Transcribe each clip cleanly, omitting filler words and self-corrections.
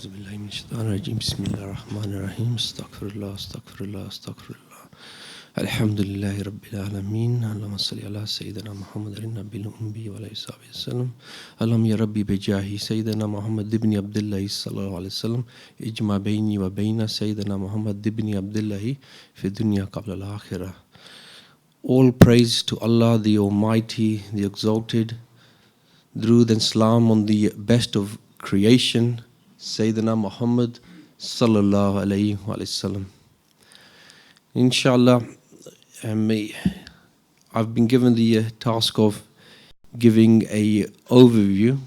أعوذ بالله من الشيطان الرجيم بسم الله الرحمن الرحيم استغفر الله استغفر الله استغفر الله الحمد لله رب العالمين اللهم صل على سيدنا محمد النبي الأمي وعلى آله وصحبه وسلم اللهم يا ربي بجاه سيدنا محمد ابن عبد الله صلى الله عليه وسلم اجمع بيني وبين سيدنا محمد ابن عبد الله في الدنيا قبل الآخرة. All praise to Allah the Almighty, the Exalted, Durood and Salam on the best of creation, Sayyidina Muhammad sallallahu alayhi wa sallam. Inshallah, I've been given the task of giving a overview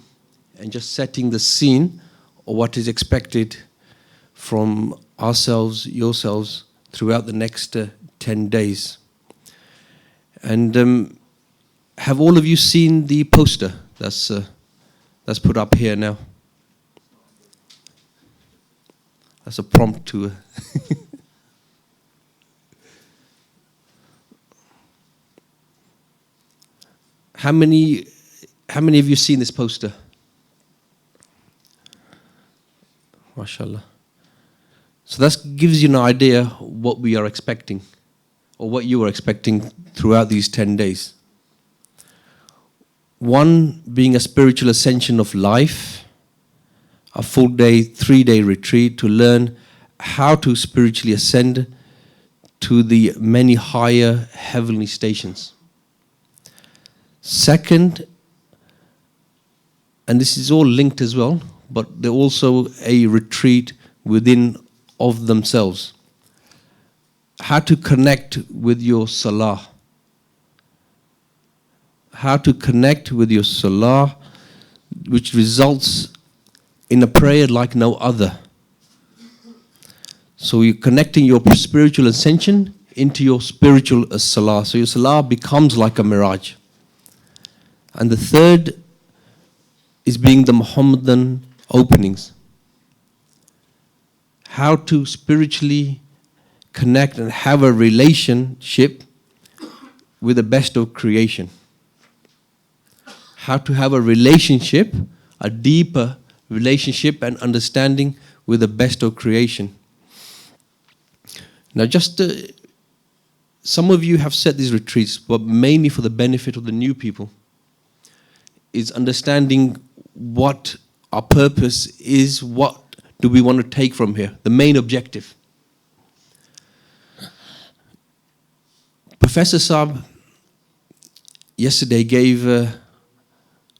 and just setting the scene of what is expected from ourselves, yourselves, throughout the next 10 days. And have all of you seen the poster that's put up here now? That's a prompt to... How many of you seen this poster? MashaAllah. So that gives you an idea what we are expecting, or what you are expecting throughout these 10 days. One being a spiritual ascension of life, a full day, 3-day retreat to learn how to spiritually ascend to the many higher heavenly stations. Second, and this is all linked as well, but they're also a retreat within of themselves. How to connect with your salah. How to connect with your salah, which results in a prayer like no other. So you're connecting your spiritual ascension into your spiritual salah. So your salah becomes like a mirage. And the third is being the Muhammadan openings. How to spiritually connect and have a relationship with the best of creation. How to have a relationship, a deeper relationship and understanding with the best of creation. Now just some of you have set these retreats, but mainly for the benefit of the new people, is understanding what our purpose is, what do we want to take from here, the main objective. Professor Saab yesterday gave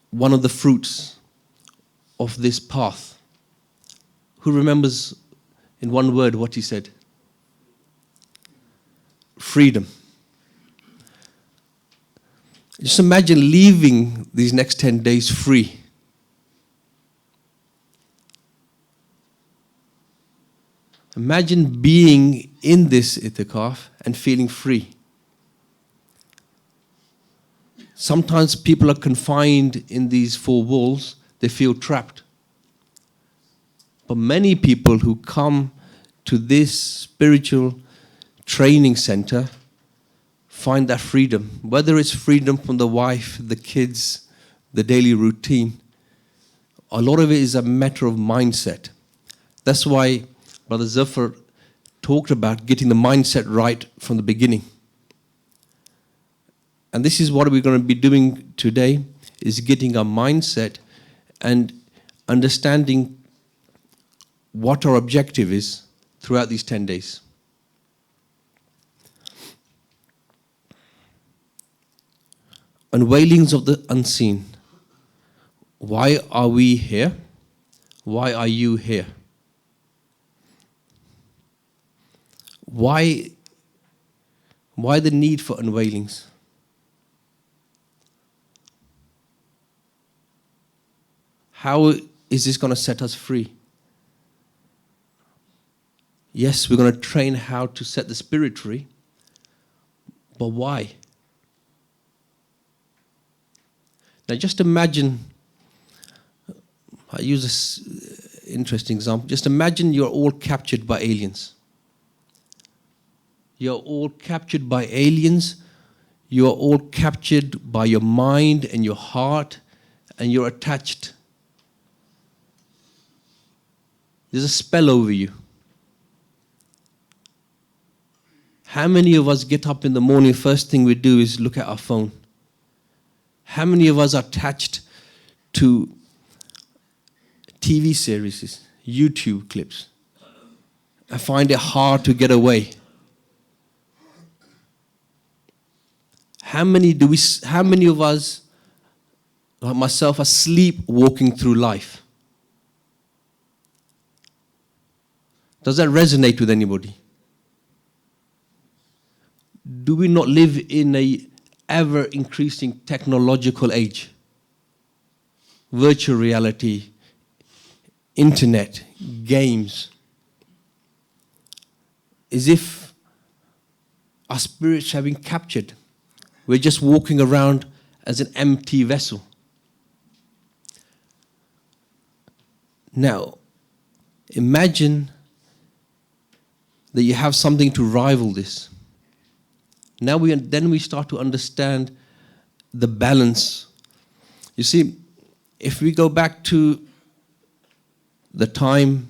one of the fruits of this path. Who remembers in one word what he said? Freedom. Just imagine leaving these next 10 days free. Imagine being in this Itikaaf and feeling free. Sometimes people are confined in these 4 walls, they feel trapped. But many people who come to this spiritual training center find that freedom, whether it's freedom from the wife, the kids, the daily routine. A lot of it is a matter of mindset. That's why Brother Zafar talked about getting the mindset right from the beginning. And this is what we're going to be doing today, is getting our mindset and understanding what our objective is throughout these 10 days. Unveilings of the unseen. Why are we here? Why are you here? Why the need for unveilings? How is this going to set us free? Yes, we're going to train how to set the spirit free, but why? Now just imagine, I use this interesting example, just imagine you're all captured by aliens. You're all captured by aliens, you're all captured by your mind and your heart, and you're attached. There's a spell over you. How many of us get up in the morning, first thing we do is look at our phone? How many of us are attached to TV series, YouTube clips? I find it hard to get away. How many of us, like myself, are sleepwalking through life? Does that resonate with anybody? Do we not live in a ever-increasing technological age? Virtual reality, internet, games. As if our spirits have been captured. We're just walking around as an empty vessel. Now, imagine that you have something to rival this. Now then we start to understand the balance. You see, if we go back to the time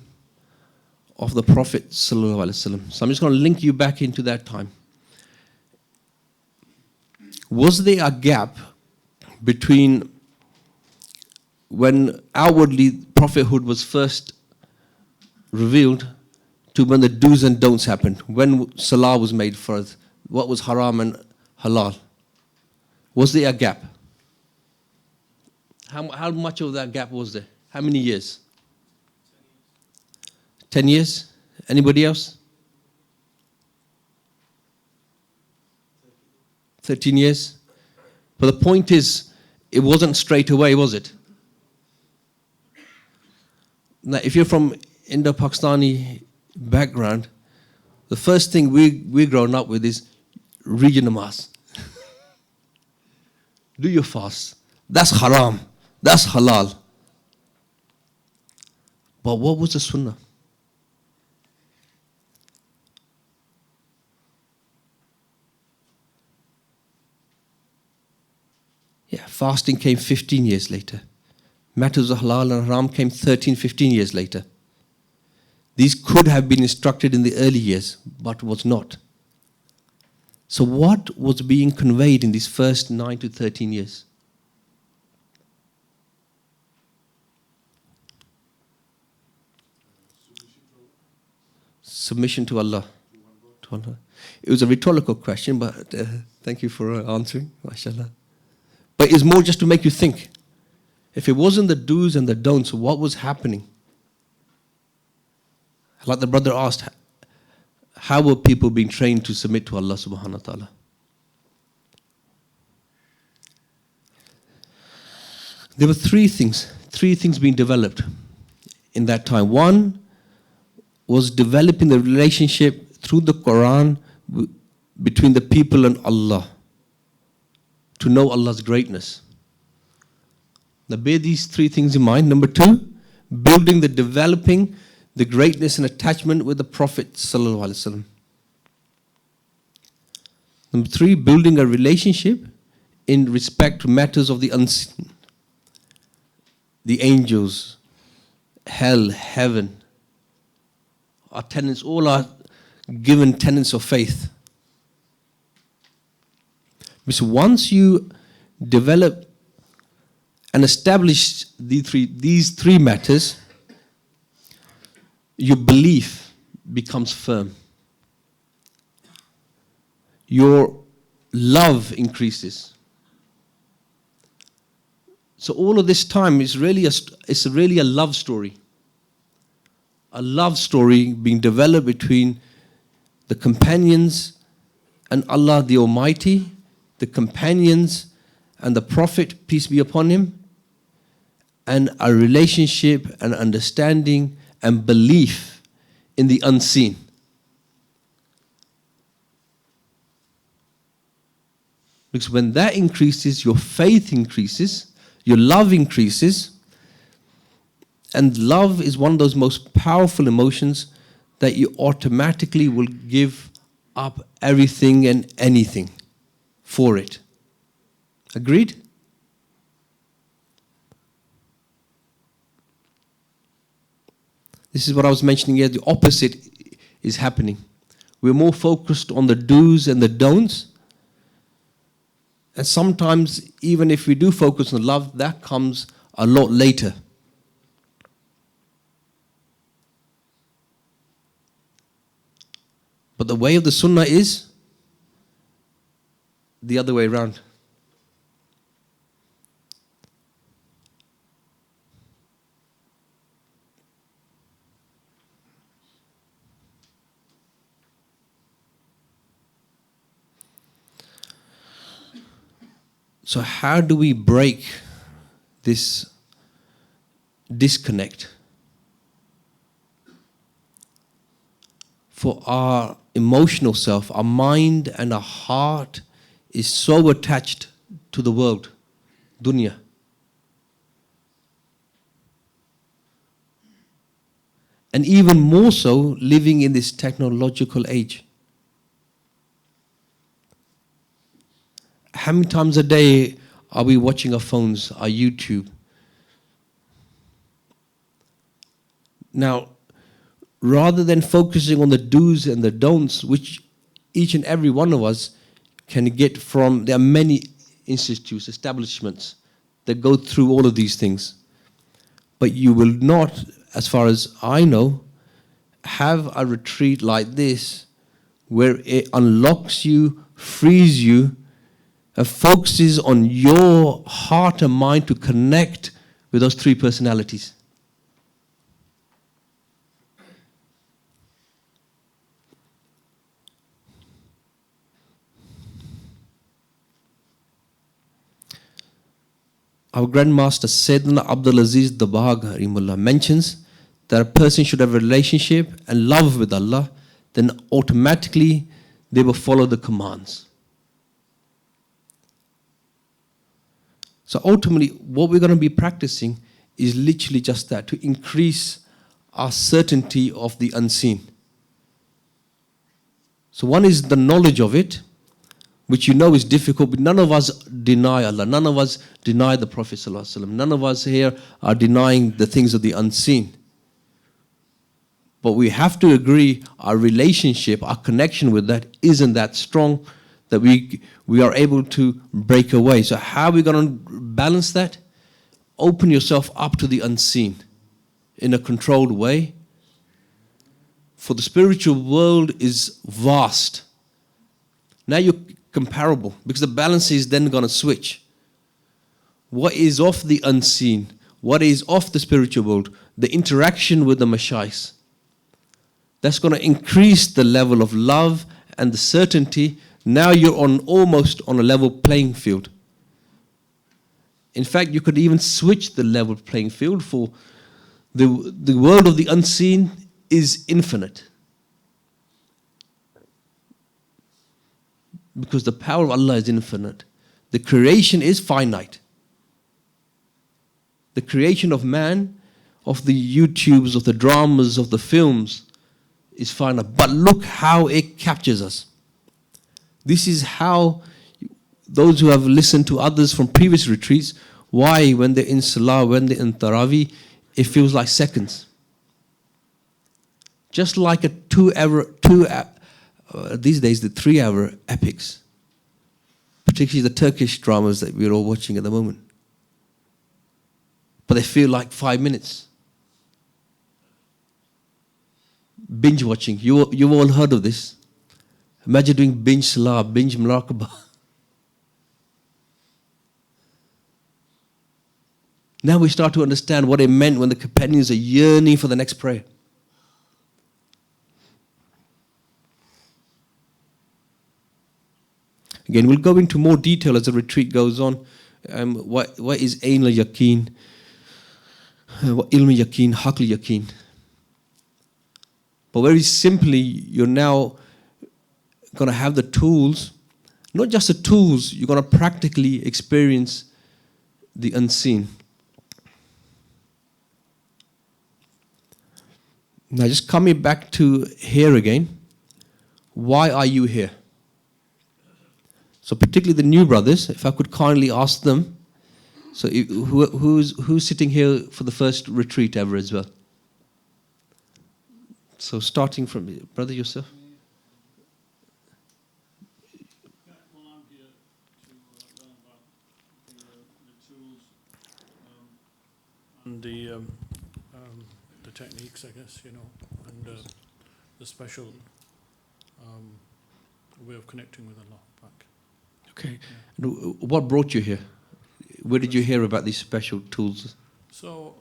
of the Prophet ﷺ, so I'm just going to link you back into that time. Was there a gap between when outwardly prophethood was first revealed to when the do's and don'ts happened, when salah was made for us, what was haram and halal? Was there a gap? How much of that gap was there? How many years? 10 years? Anybody else? 13 years? But the point is, it wasn't straight away, was it? Now, if you're from Indo-Pakistani background, the first thing we're grown up with is read your namaz. Do your fast. That's haram. That's halal. But what was the sunnah? Yeah, fasting came 15 years later. Matters of halal and haram came 13, 15 years later. These could have been instructed in the early years, but was not. So what was being conveyed in these first 9 to 13 years? Submission to Allah. It was a rhetorical question, but thank you for answering, mashallah. But it's more just to make you think. If it wasn't the do's and the don'ts, what was happening? Like the brother asked, how were people being trained to submit to Allah subhanahu wa ta'ala? There were three things being developed in that time. One was developing the relationship through the Quran between the people and Allah, to know Allah's greatness. Now bear these three things in mind. Number two, developing the greatness and attachment with the Prophet ﷺ. Number three, building a relationship in respect to matters of the unseen. The angels, hell, heaven, our tenets, all are given tenets of faith. Because once you develop and establish these three matters, your belief becomes firm. Your love increases. So all of this time is really a love story. A love story being developed between the companions and Allah the Almighty, the companions and the Prophet, peace be upon him, and a relationship and understanding and belief in the unseen. Because when that increases, your faith increases, your love increases, and love is one of those most powerful emotions that you automatically will give up everything and anything for it. Agreed? This is what I was mentioning here. The opposite is happening. We're more focused on the do's and the don'ts. And sometimes, even if we do focus on love, that comes a lot later. But the way of the Sunnah is the other way around. So how do we break this disconnect? For our emotional self, our mind and our heart is so attached to the world, dunya. And even more so living in this technological age. How many times a day are we watching our phones, our YouTube? Now, rather than focusing on the do's and the don'ts, which each and every one of us can get from, there are many institutes, establishments that go through all of these things. But you will not, as far as I know, have a retreat like this where it unlocks you, frees you, and focuses on your heart and mind to connect with those three personalities. Our Grandmaster Sayyidina Abdul Aziz Dabagh Rahimullah mentions that a person should have a relationship and love with Allah, then automatically they will follow the commands. So ultimately, what we're going to be practicing is literally just that, to increase our certainty of the unseen. So one is the knowledge of it, which you know is difficult, but none of us deny Allah. None of us deny the Prophet ﷺ. None of us here are denying the things of the unseen. But we have to agree our relationship, our connection with that isn't that strong that we are able to break away. So how are we going to balance that? Open yourself up to the unseen in a controlled way. For the spiritual world is vast. Now you're comparable because the balance is then going to switch. What is of the unseen? What is of the spiritual world? The interaction with the mashaykhs. That's going to increase the level of love and the certainty. Now you're almost on a level playing field. In fact, you could even switch the level playing field, for the world of the unseen is infinite. Because the power of Allah is infinite. The creation is finite. The creation of man, of the YouTubes, of the dramas, of the films is finite. But look how it captures us. This is how those who have listened to others from previous retreats, why when they're in Salah, when they're in Taraweeh, it feels like seconds. Just like a these days the 3-hour epics, particularly the Turkish dramas that we're all watching at the moment. But they feel like 5 minutes. Binge watching, you've all heard of this. Imagine doing binge salah, binge muraqabah. Now we start to understand what it meant when the companions are yearning for the next prayer. Again, we'll go into more detail as the retreat goes on. What is Ayn al-Yaqeen? What Ilm al-Yaqeen, Haqq al-Yaqeen? But very simply, you're now going to have the tools, not just the tools, you're going to practically experience the unseen. Now just coming back to here again, why are you here? So particularly the new brothers, if I could kindly ask them, so who's sitting here for the first retreat ever as well? So starting from Brother Yusuf. Well, I'm here to learn about the tools and the techniques, I guess, and the special way of connecting with Allah back. Okay. And what brought you here? Where did you hear about these special tools? So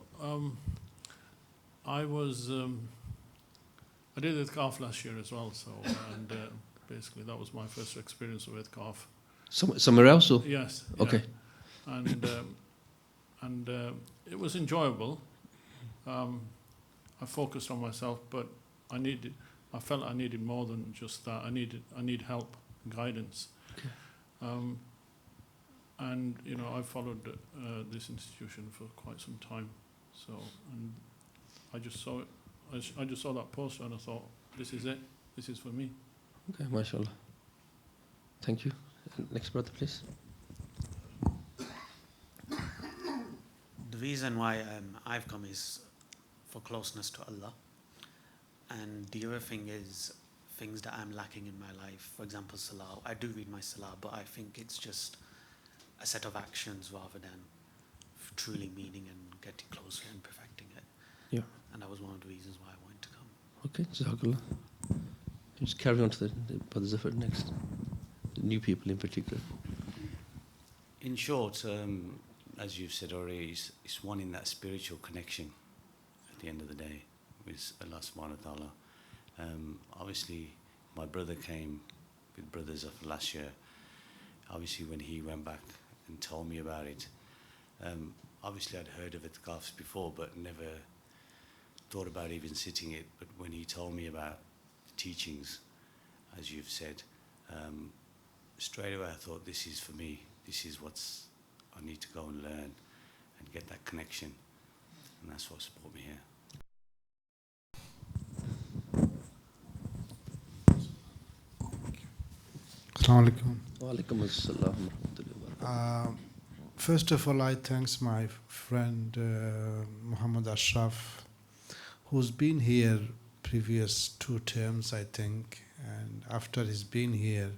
I did Itikaaf last year as well. So and basically that was my first experience with Itikaaf. Somewhere else? Or? Yes. Okay. Yeah. And it was enjoyable. I focused on myself, but I felt I needed more than just that. I need help, guidance. Okay. And I followed this institution for quite some time. So, and I just saw it. I just saw that poster and I thought, this is it. This is for me. Okay, mashallah. Thank you. Next brother, please. The reason why I've come is for closeness to Allah. And the other thing is things that I'm lacking in my life. For example, salah. I do read my salah, but I think it's just a set of actions rather than truly meaning and getting closer and perfecting it. Yeah. And that was one of the reasons why I wanted to come. Okay, Jazakallah. Just carry on to the Brother Zafar next. The new people in particular. In short, as you've said already, it's wanting that spiritual connection at the end of the day with Allah subhanahu wa ta'ala. Obviously, my brother came with Brothers of last year. Obviously, when he went back and told me about it, obviously I'd heard of Itikaafs before, but never thought about even sitting it. But when he told me about the teachings, as you've said, straight away I thought, this is for me. This is what's I need to go and learn and get that connection. And that's what's brought me here. Assalamu alaikum. Wa alaikum assalam wa rahmatullahi wa barakatuh. First of all, I thanks my friend Muhammad Ashraf, who's been here previous 2 terms, I think. And after he's been here,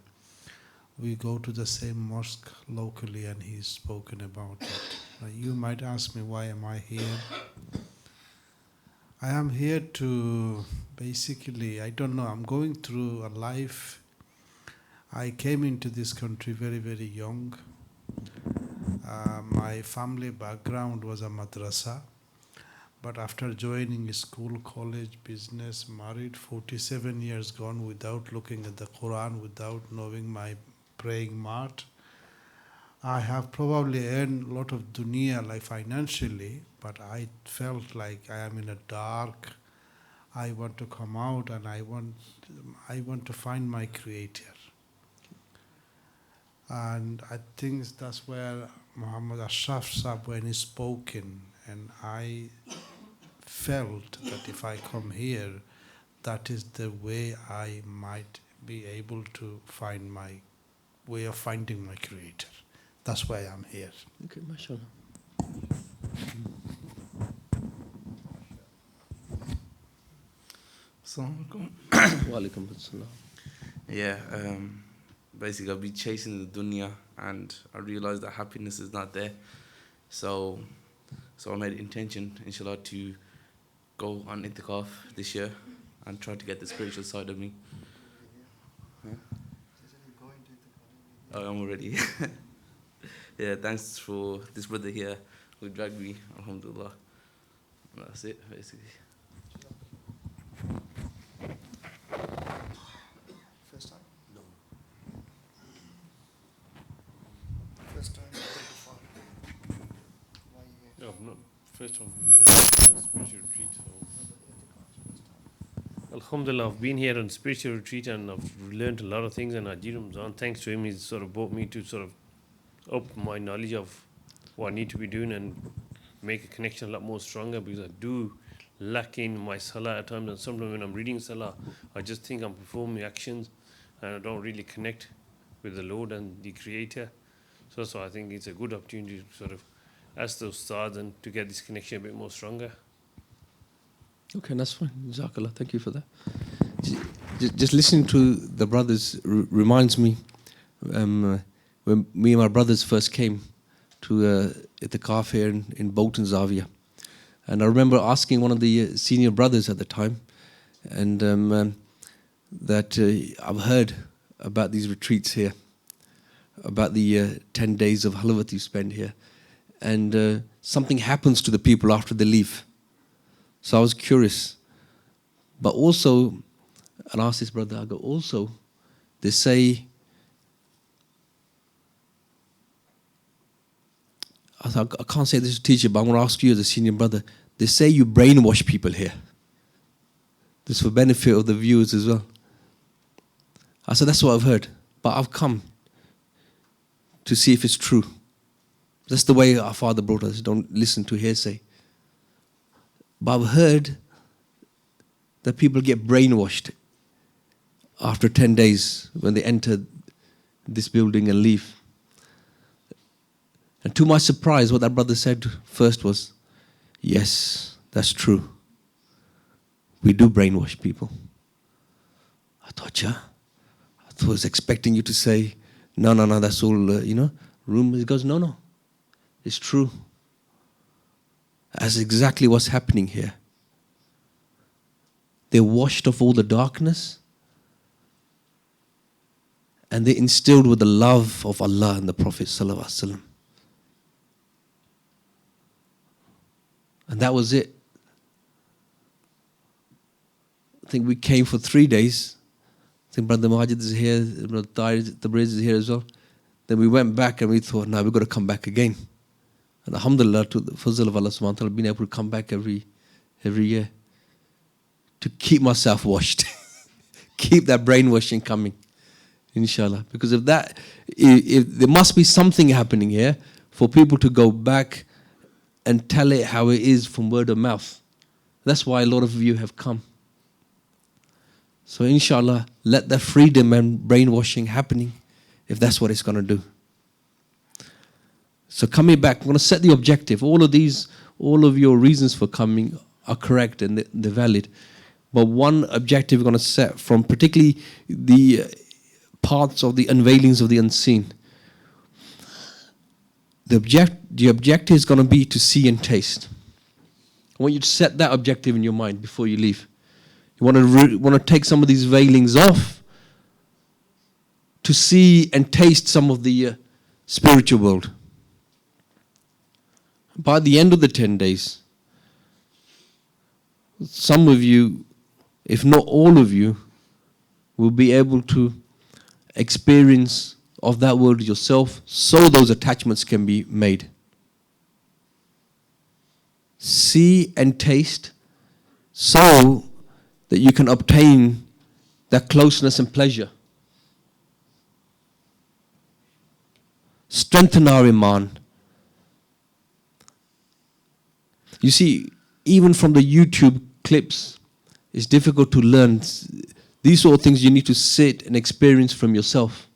we go to the same mosque locally and he's spoken about it. You might ask me, why am I here? I am here to basically, I don't know, I'm going through a life. I came into this country very, very young. My family background was a madrasa. But after joining school, college, business, married, 47 years gone without looking at the Quran, without knowing my praying mat. I have probably earned a lot of dunya, like financially, but I felt like I am in a dark. I want to come out and I want to find my creator. And I think that's where Muhammad Ashraf Sahib, when he spoken, and I felt that if I come here, that is the way I might be able to find my way of finding my creator. That's why I'm here. Okay, mashallah. Assalamu alaikum. Wa alaikum assalam. Yeah, basically I've been chasing the dunya and I realized that happiness is not there. So I made intention, inshallah, to go on Itikaaf this year and try to get the spiritual side of me. Huh? Oh, I'm already. Yeah, thanks for this brother here who dragged me, alhamdulillah. And that's it, basically. First time? No. First time before. Why you Yeah, no, first time for spiritual retreat. So. Alhamdulillah, I've been here on spiritual retreat and I've learned a lot of things, and Ajir Ramzan, thanks to him, he's sort of brought me to sort of up my knowledge of what I need to be doing and make a connection a lot more stronger, because I do lack in my salah at times, and sometimes when I'm reading salah, I just think I'm performing actions and I don't really connect with the Lord and the Creator. So I think it's a good opportunity to sort of ask those Ustaad and to get this connection a bit more stronger. Okay, that's fine. Jazakallah, thank you for that. Just listening to the brothers reminds me when me and my brothers first came to Itikaaf here in Bolton Zavia. And I remember asking one of the senior brothers at the time, and that I've heard about these retreats here, about the 10 days of halawat you spend here. And something happens to the people after they leave. So I was curious. But also, and I asked this brother, I go, also, they say, I thought, I can't say this to teacher, but I'm going to ask you as a senior brother. They say you brainwash people here. This is for benefit of the viewers as well. I said, that's what I've heard. But I've come to see if it's true. That's the way our father brought us. Don't listen to hearsay. But I've heard that people get brainwashed after 10 days when they enter this building and leave. And to my surprise, what that brother said first was, yes, that's true. We do brainwash people. I thought, yeah. I was expecting you to say, no, that's all, rumors. He goes, no. It's true. That's exactly what's happening here. They washed off all the darkness and they instilled with the love of Allah and the Prophet Sallallahu Alaihi Wasallam. And that was it. I think we came for 3 days. I think Brother Majid is here, Brother Tabriz is here as well. Then we went back and we thought, no, we've got to come back again. And alhamdulillah, to the fazl of Allah subhanahu wa ta'ala, being able to come back every year to keep myself washed. Keep that brainwashing coming, inshallah. Because if there must be something happening here for people to go back and tell it how it is from word of mouth. That's why a lot of you have come. So inshallah, let the freedom and brainwashing happening if that's what it's going to do. So coming back, I'm going to set the objective. All of your reasons for coming are correct and they're valid. But one objective we're going to set from particularly the parts of the unveilings of the unseen. The objective is going to be to see and taste. I want you to set that objective in your mind before you leave. You want to take some of these veilings off to see and taste some of the spiritual world. By the end of the 10 days, some of you, if not all of you, will be able to experience of that world yourself so those attachments can be made. See and taste so that you can obtain that closeness and pleasure. Strengthen our iman. You see, even from the YouTube clips, it's difficult to learn. These sort of things you need to sit and experience from yourself.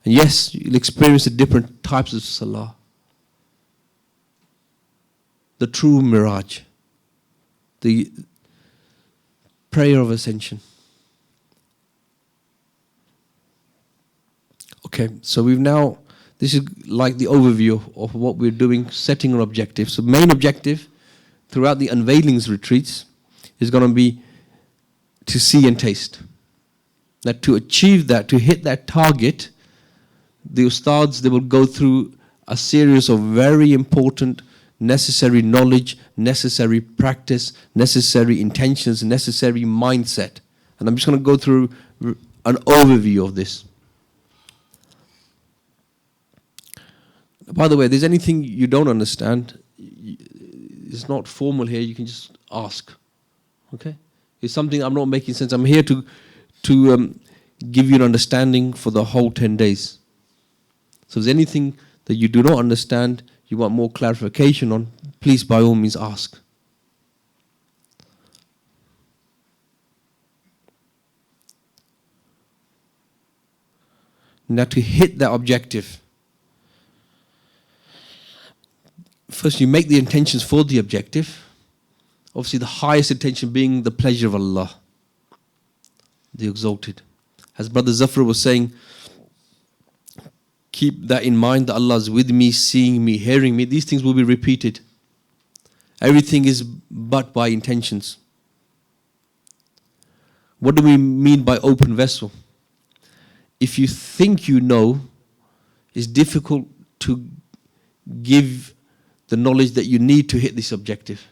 And yes, you'll experience the different types of salah. The true miraj. The prayer of ascension. Okay, so this is like the overview of what we're doing, setting our objectives. So main objective throughout the unveilings retreats is going to be to see and taste. That to achieve that, to hit that target, the Ustads, they will go through a series of very important necessary knowledge, necessary practice, necessary intentions, necessary mindset. And I'm just going to go through an overview of this. By the way, if there's anything you don't understand, it's not formal here, you can just ask. Okay? It's something I'm not making sense. I'm here to give you an understanding for the whole 10 days. So if there's anything that you do not understand, you want more clarification on, please by all means ask. Now to hit that objective, first you make the intentions for the objective, Obviously, the highest intention being the pleasure of Allah, the exalted. As Brother Zafar was saying, keep that in mind, that Allah is with me, seeing me, hearing me. These things will be repeated. Everything is but by intentions. What do we mean by open vessel? If you think you know, it's difficult to give the knowledge that you need to hit this objective.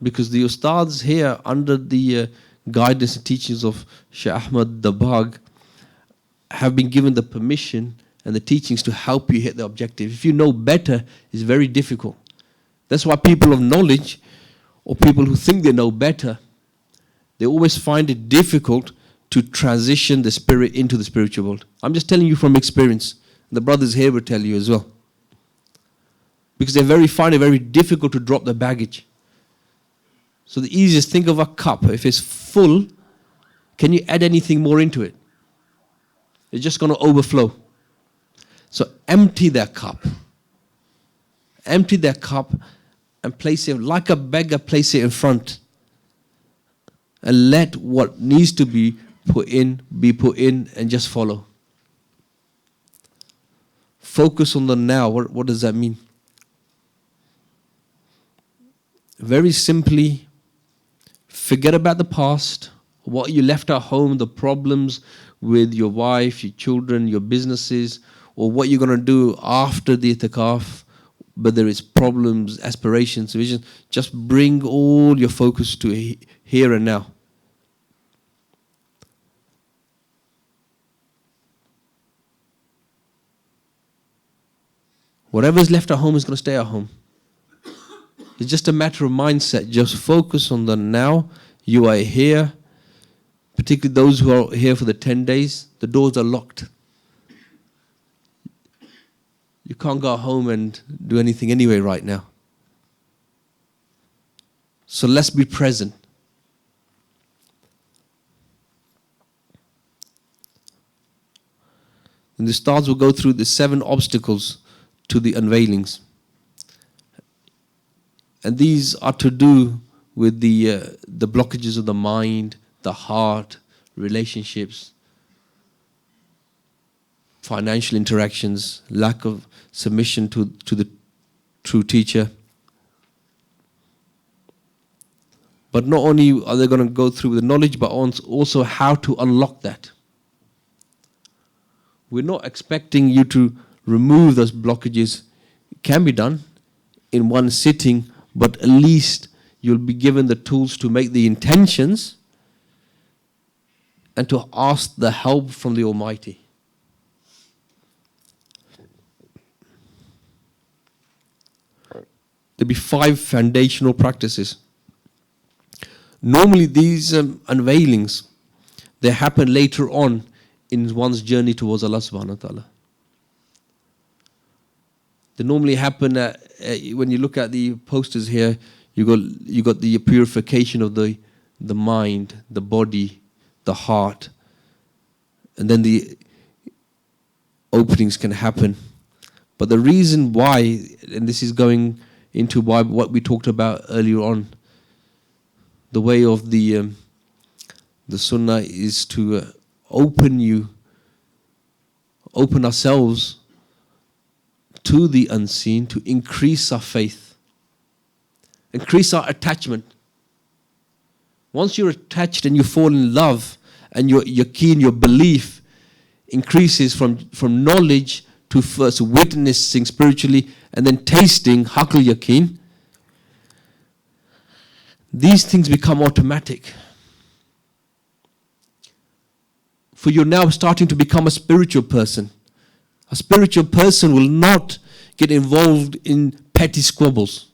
Because the Ustads here, under the guidance and teachings of Shaykh Ahmad Dabag, have been given the permission and the teachings to help you hit the objective. If you know better, it's very difficult. That's why people of knowledge, or people who think they know better, they always find it difficult to transition the spirit into the spiritual world. I'm just telling you from experience. The brothers here will tell you as well. Because they find it very difficult to drop the baggage. So the easiest, think of a cup. If it's full, can you add anything more into it? It's just going to overflow. So empty that cup. Empty that cup and place it, like a beggar, place it in front. And let what needs to be put in, and just follow. Focus on the now. What does that mean? Very simply, forget about the past, what you left at home, the problems with your wife, your children, your businesses, or what you're going to do after the Itikaaf, whether it's problems, aspirations, visions. Just bring all your focus to here and now. Whatever's left at home is going to stay at home. It's just a matter of mindset. Just focus on the now. You are here. Particularly those who are here for the 10 days, the doors are locked. You can't go home and do anything anyway right now. So let's be present. And the stars will go through the 7 obstacles to the unveilings. And these are to do with the blockages of the mind, the heart, relationships, financial interactions, lack of submission to the true teacher. But not only are they going to go through the knowledge, but also how to unlock that. We're not expecting you to remove those blockages. It can be done in one sitting, but at least you'll be given the tools to make the intentions and to ask the help from the Almighty. There'll be 5 foundational practices. Normally these unveilings, they happen later on in one's journey towards Allah subhanahu wa ta'ala. They normally happen when you look at the posters here, you got the purification of the mind, the body, the heart, and then the openings can happen. But the reason why, and this is going into what we talked about earlier on, the way of the sunnah is to open ourselves to the unseen, to increase our faith, increase our attachment. Once you're attached and you fall in love, and your keen, your belief increases from knowledge to first witnessing spiritually, and then tasting, haql yaqeen, these things become automatic. For you're now starting to become a spiritual person. A spiritual person will not get involved in petty squabbles.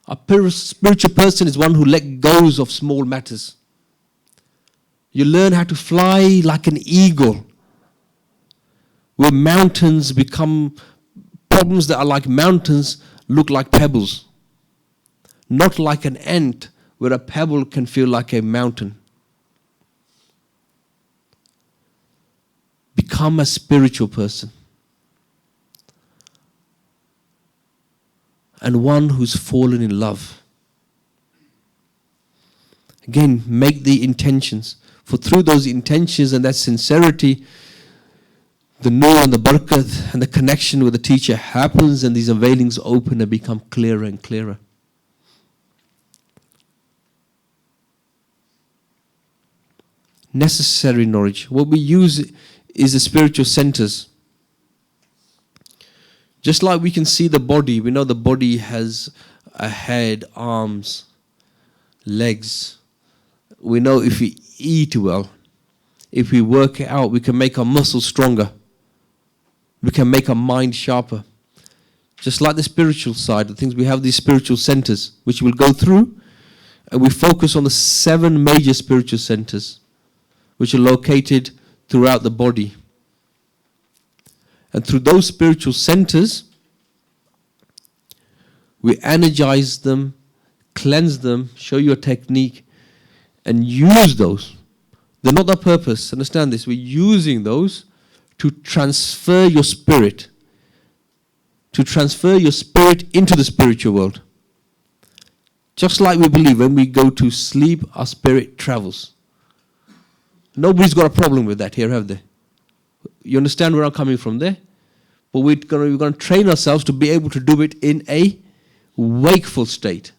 A spiritual person is one who let go of small matters. You learn how to fly like an eagle, where mountains become, problems that are like mountains look like pebbles. Not like an ant, where a pebble can feel like a mountain. Become a spiritual person. and one who's fallen in love. Again, make the intentions. For through those intentions and that sincerity, the nur and the barakat and the connection with the teacher happens, and these unveilings open and become clearer and clearer. Necessary knowledge. What we use is the spiritual centers. Just like we can see the body, we know the body has a head, arms, legs. We know if we eat well, if we work it out, we can make our muscles stronger. We can make our mind sharper. Just like the spiritual side of things, we have these spiritual centers, which we'll go through, and we focus on the 7 major spiritual centers, which are located throughout the body. And through those spiritual centers, we energize them, cleanse them, show you a technique, and use those. They're not the purpose. Understand this. We're using those to transfer your spirit. To transfer your spirit into the spiritual world. Just like we believe when we go to sleep, our spirit travels. Nobody's got a problem with that here, have they? You understand where I'm coming from there? But we're going to train ourselves to be able to do it in a wakeful state.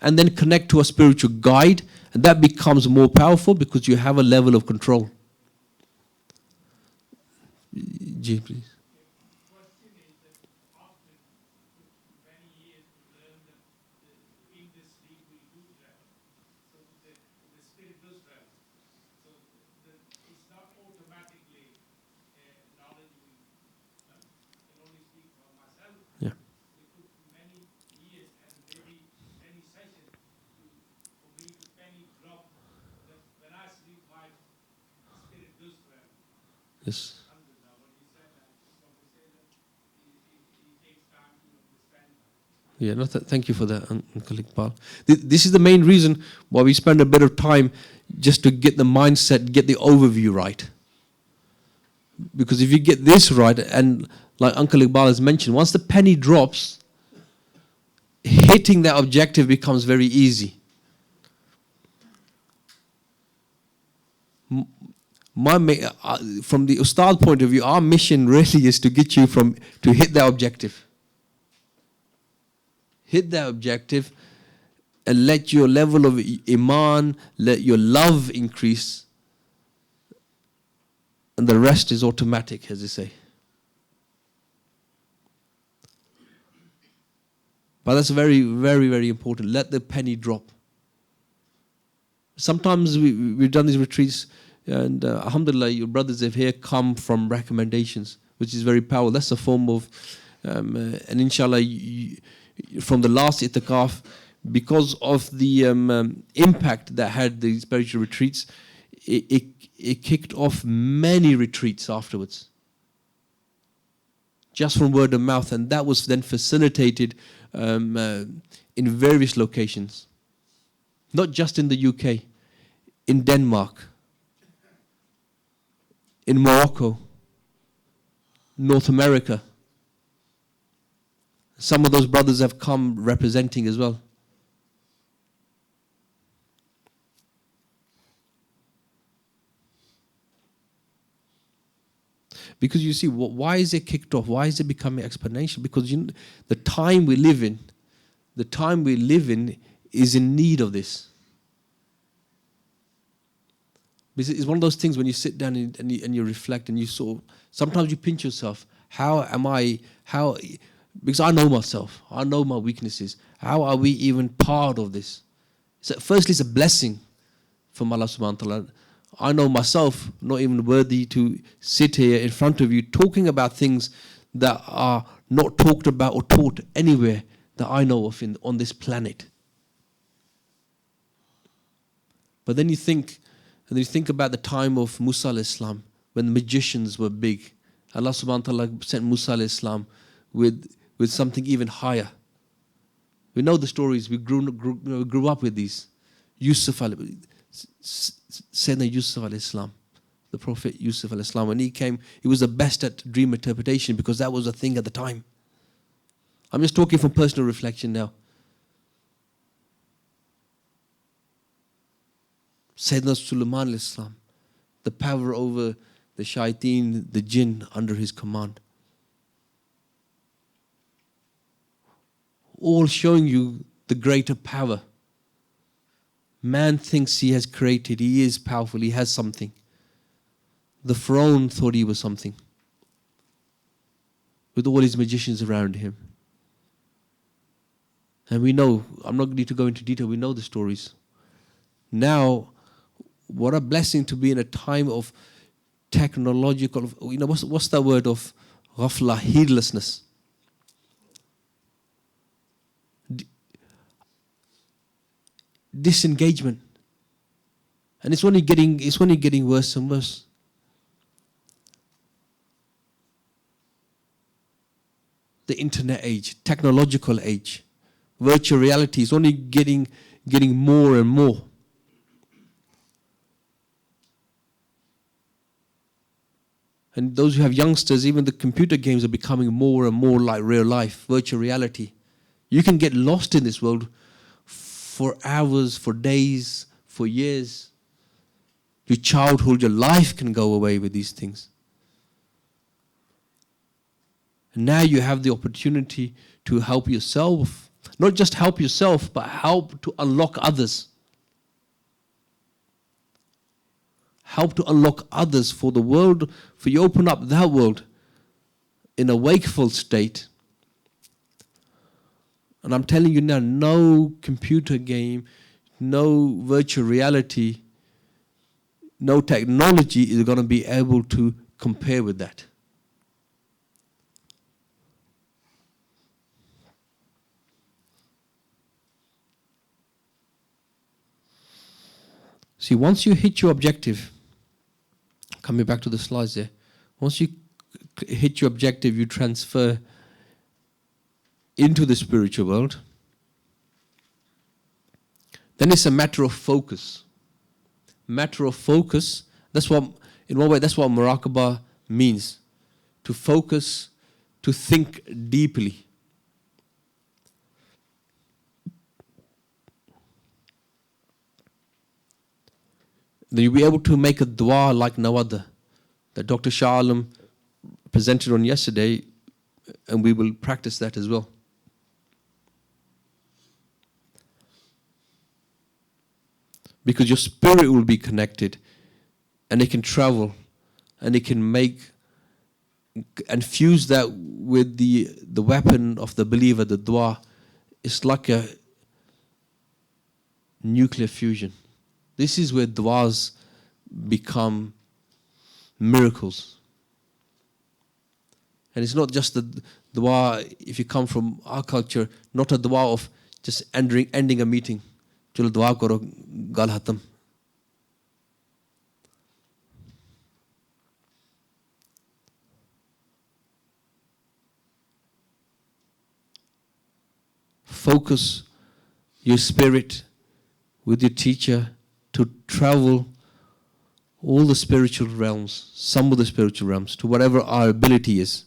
And then connect to a spiritual guide, and that becomes more powerful because you have a level of control. Ji, please. Yes. Yeah, no, thank you for that, Uncle Iqbal. This is the main reason why we spend a bit of time just to get the mindset, get the overview right. Because if you get this right, and like Uncle Iqbal has mentioned, once the penny drops, hitting that objective becomes very easy. From the Ustaad point of view, our mission really is to get you to hit that objective. Hit that objective and let your level of iman, let your love increase, and the rest is automatic, as they say. But that's very, very, very important. Let the penny drop. Sometimes we've done these retreats, and alhamdulillah, your brothers have here come from recommendations, which is very powerful. That's a form of, and inshallah, from the last Itikaaf, because of the impact that had the spiritual retreats, it kicked off many retreats afterwards. Just from word of mouth, and that was then facilitated in various locations. Not just in the UK, in Denmark, in Morocco, North America. Some of those brothers have come representing as well. Because you see, why is it kicked off? Why is it becoming exponential? Because the time we live in is in need of this. It's one of those things when you sit down and you reflect and you sometimes you pinch yourself. Because I know myself. I know my weaknesses. How are we even part of this? So firstly, it's a blessing from Allah subhanahu wa ta'ala. I know myself not even worthy to sit here in front of you talking about things that are not talked about or taught anywhere that I know of on this planet. But then you think about the time of Musa alayhi salam, when the magicians were big. Allah subhanahu wa ta'ala sent Musa alayhi salam with something even higher. We know the stories. We grew up with these. Sayyidina Yusuf alayhi salam, the Prophet Yusuf alayhi salam, when he came, he was the best at dream interpretation because that was a thing at the time. I'm just talking from personal reflection now. Sayyidina Sulaiman alayhi salam, the power over the shaiteen, the jinn under his command. All showing you the greater power. Man thinks he has created, he is powerful, he has something. The Pharaoh thought he was something, with all his magicians around him. And we know, I'm not going to go into detail, we know the stories. Now, what a blessing to be in a time of technological, what's that word of ghafla, heedlessness. Disengagement. And it's only getting worse and worse. The internet age, technological age, virtual reality is only getting more and more. And those who have youngsters, even the computer games are becoming more and more like real life, virtual reality. You can get lost in this world for hours, for days, for years. Your childhood, your life can go away with these things. And now you have the opportunity to help yourself. Not just help yourself, but help to unlock others. Help to unlock others for the world, for you open up that world in a wakeful state. And I'm telling you now, no computer game, no virtual reality, no technology is going to be able to compare with that. See, once you hit your objective, coming back to the slides there, once you hit your objective, you transfer into the spiritual world. Then it's a matter of focus. Matter of focus, that's what, in one way, that's what muraqabah means. To focus, to think deeply. Then you'll be able to make a dua like no other. That Dr. Shah Alam presented on yesterday, and we will practice that as well. Because your spirit will be connected, and it can travel, and it can make and fuse that with the weapon of the believer, the dua. It's like a nuclear fusion. This is where duas become miracles. And it's not just the dua, if you come from our culture, not a dua of just ending a meeting. Chalo dua karo, gal hatam. Focus your spirit with your teacher to travel all the spiritual realms, some of the spiritual realms, to whatever our ability is.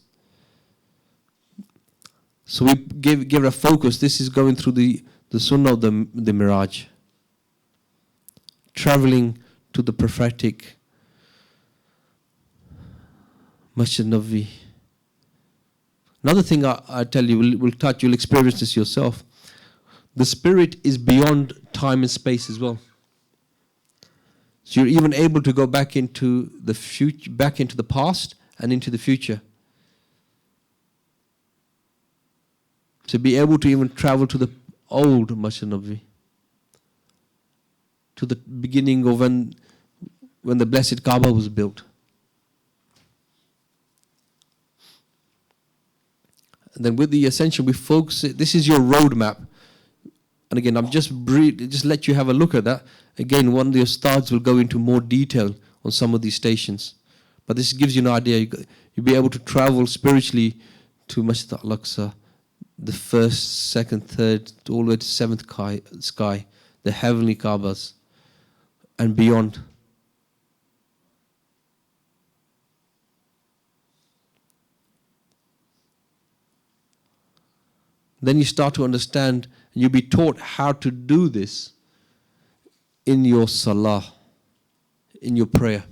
So we give it a focus. This is going through the sunnah of the Miraj. Traveling to the prophetic Masjid Nabawi. Another thing I tell you, we'll touch, you'll experience this yourself. The spirit is beyond time and space as well. So you're even able to go back into the future, back into the past and into the future. To be able to even travel to the old Masjid Nabawi, to the beginning of when the blessed Kaaba was built. And then with the Ascension, we focus, this is your roadmap. And again, I'm just let you have a look at that. Again, one of the Ustads will go into more detail on some of these stations. But this gives you an idea. You'll be able to travel spiritually to Masjid al-Aqsa, the first, second, third, all the way to seventh sky, the heavenly Kaabas, and beyond. then you start to understand, and you'll be taught how to do this in your salah, in your prayer.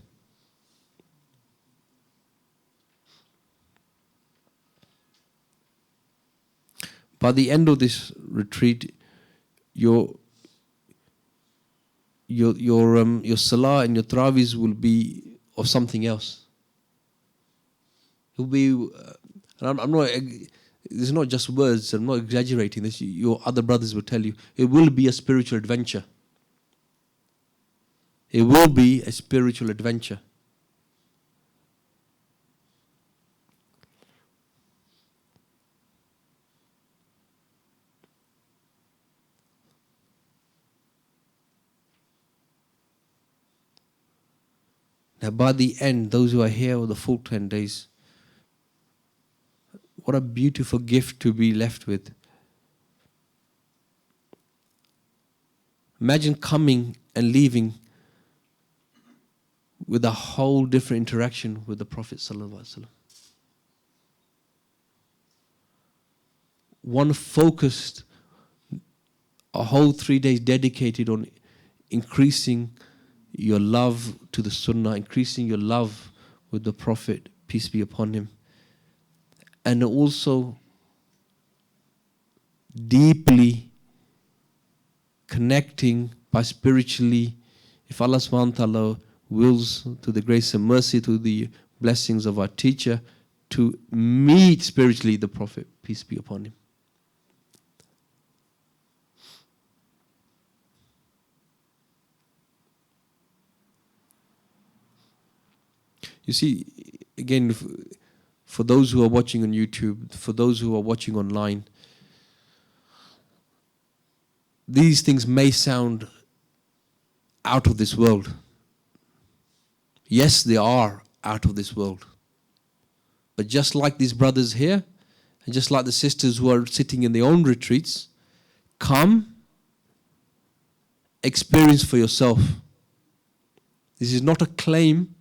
By the end of this retreat, your salah and your tarawis will be of something else. It will be, and I'm not. It's not just words. I'm not exaggerating this. Your other brothers will tell you it will be a spiritual adventure. It will be a spiritual adventure. Now, by the end, those who are here for the full 10 days, what a beautiful gift to be left with. Imagine coming and leaving with a whole different interaction with the Prophet ﷺ. One focused, a whole 3 days dedicated on increasing your love to the Sunnah, increasing your love with the Prophet, peace be upon him. And also deeply connecting by spiritually, if Allah subhanahu wa ta'ala wills, to the grace and mercy, to the blessings of our teacher, to meet spiritually the Prophet, peace be upon him. You see, again, for those who are watching on YouTube, for those who are watching online, these things may sound out of this world. Yes, they are out of this world. But just like these brothers here, and just like the sisters who are sitting in their own retreats, come, experience for yourself. This is not a claim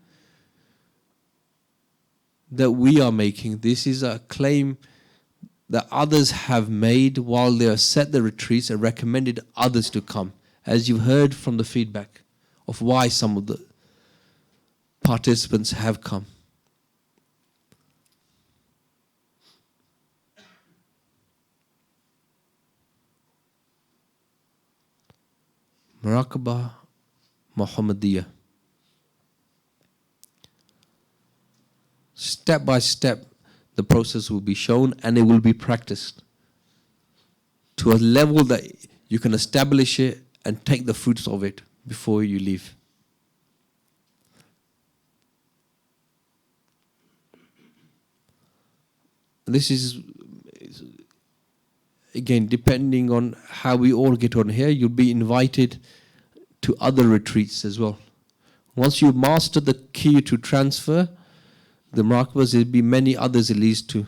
that we are making. This is a claim that others have made while they have set the retreats and recommended others to come. As you've heard from the feedback of why some of the participants have come. Muraqabah Muhammadiyah. Step by step, the process will be shown and it will be practiced to a level that you can establish it and take the fruits of it before you leave. This is, again, depending on how we all get on here, you'll be invited to other retreats as well. Once you master the key to transfer, the Muraqabahs, there'll be many others it leads to.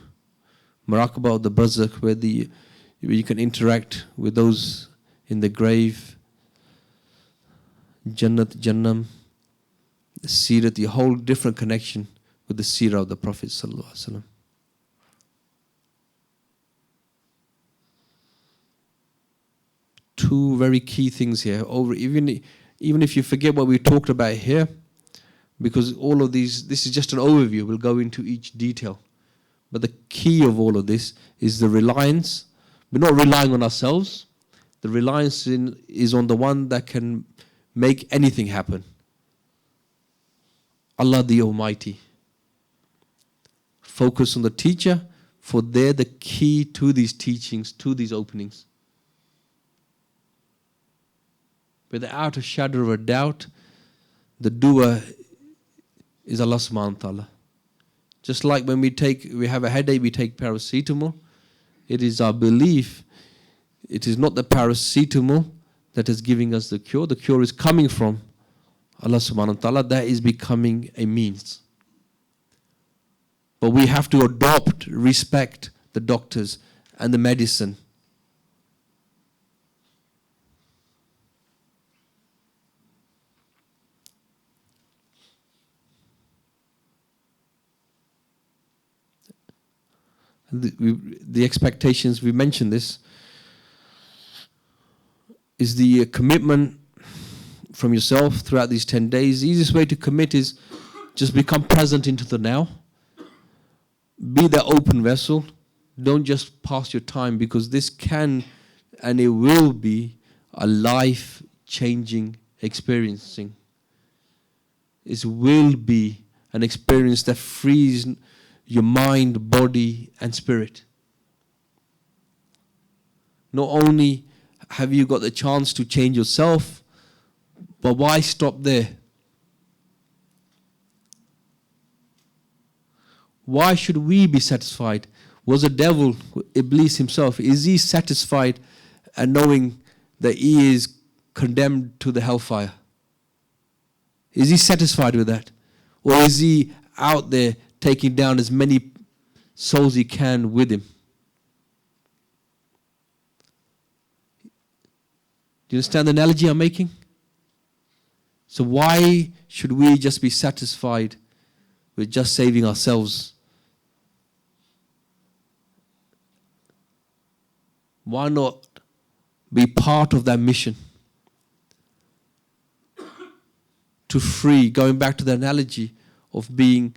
Muraqabah of the Barzakh, where you can interact with those in the grave, Jannat, Jannam, the Seerat, the whole different connection with the Seerah of the Prophet Sallallahu Alaihi Wasallam. Two very key things here. Even if you forget what we talked about here, because all of these, this is just an overview, we'll go into each detail. But the key of all of this is the reliance. We're not relying on ourselves. The reliance is on the one that can make anything happen. Allah the Almighty. Focus on the teacher, for they're the key to these teachings, to these openings. Without a shadow of a doubt, the doer is Allah subhanahu wa ta'ala. Just like when we have a headache, we take paracetamol. It is our belief. It is not the paracetamol that is giving us the cure. The cure is coming from Allah subhanahu wa ta'ala. That is becoming a means. But we have to adopt, respect the doctors and the medicine. The expectations, we mentioned this, is the commitment from yourself throughout these 10 days. The easiest way to commit is just become present into the now. Be that open vessel. Don't just pass your time, because this can and it will be a life-changing experiencing. It will be an experience that frees your mind, body, and spirit. Not only have you got the chance to change yourself, but why stop there? Why should we be satisfied? Was the devil, Iblis himself, is he satisfied and knowing that he is condemned to the hellfire? Is he satisfied with that? Or is he out there taking down as many souls he can with him? Do you understand the analogy I'm making? So why should we just be satisfied with just saving ourselves? Why not be part of that mission? To free, going back to the analogy of being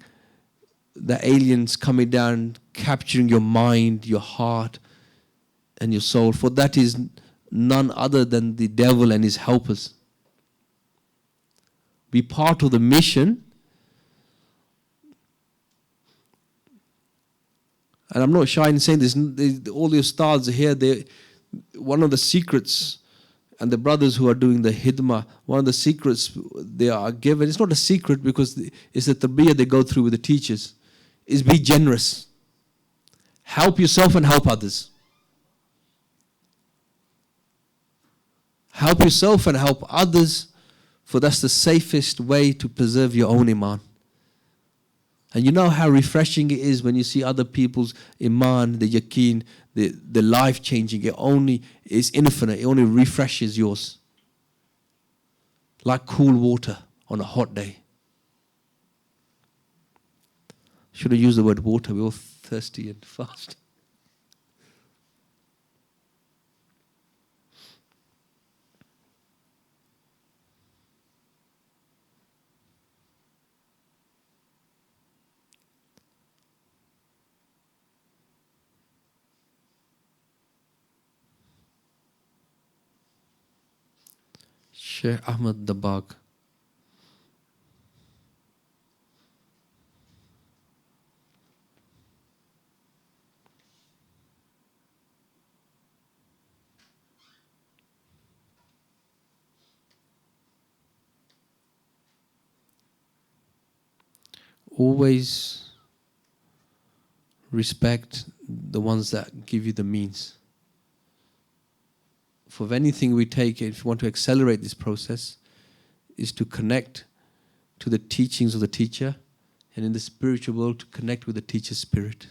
the aliens coming down, capturing your mind, your heart, and your soul. For that is none other than the devil and his helpers. Be part of the mission. And I'm not shy in saying this. All the Ustads are here. One of the secrets, and the brothers who are doing the hidmah, one of the secrets they are given, it's not a secret because it's the tarbiyah they go through with the teachers, is be generous. Help yourself and help others. Help yourself and help others, for that's the safest way to preserve your own iman. And you know how refreshing it is when you see other people's iman, the yaqeen, the life-changing. It only is infinite. It only refreshes yours. Like cool water on a hot day. Should have used the word water. We're all thirsty and fast. Sheikh Ahmad Dabag. Always respect the ones that give you the means. For anything we take, if you want to accelerate this process, is to connect to the teachings of the teacher, and in the spiritual world to connect with the teacher's spirit.